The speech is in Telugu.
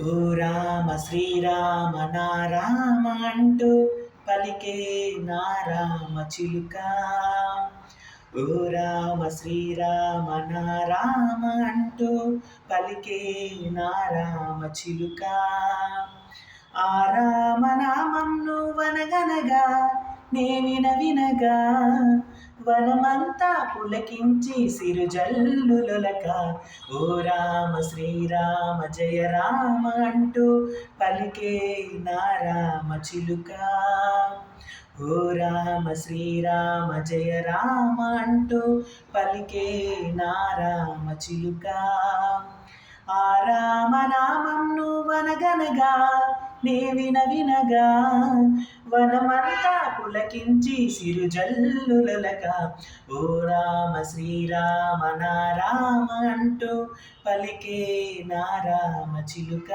ఓ రామ శ్రీరామ నా రామ అంటూ పలికే నా రామ చిలుక. ఓ రామ శ్రీరామ నా రామ అంటూ పలికే నా రామ చిలుక. ఆ రామనామం నువ్వనగనగా నే వినగా వనమంతా పులకించి సిరుజల్లులొలక. ఓ రామ శ్రీరామ జయ రామ అంటూ పలికే నా రామ చిలుక. ఓ రామ శ్రీరామ జయ రామ అంటూ పలికే నా రామ చిలుక. ఆ రామనామం నువ్వనగనగా నే వినగా వనమంతా పులకించి సిరుజల్లులొలక. ఓ రామ శ్రీరామ నా రామ అంటూ పలికే నా రామ చిలుక.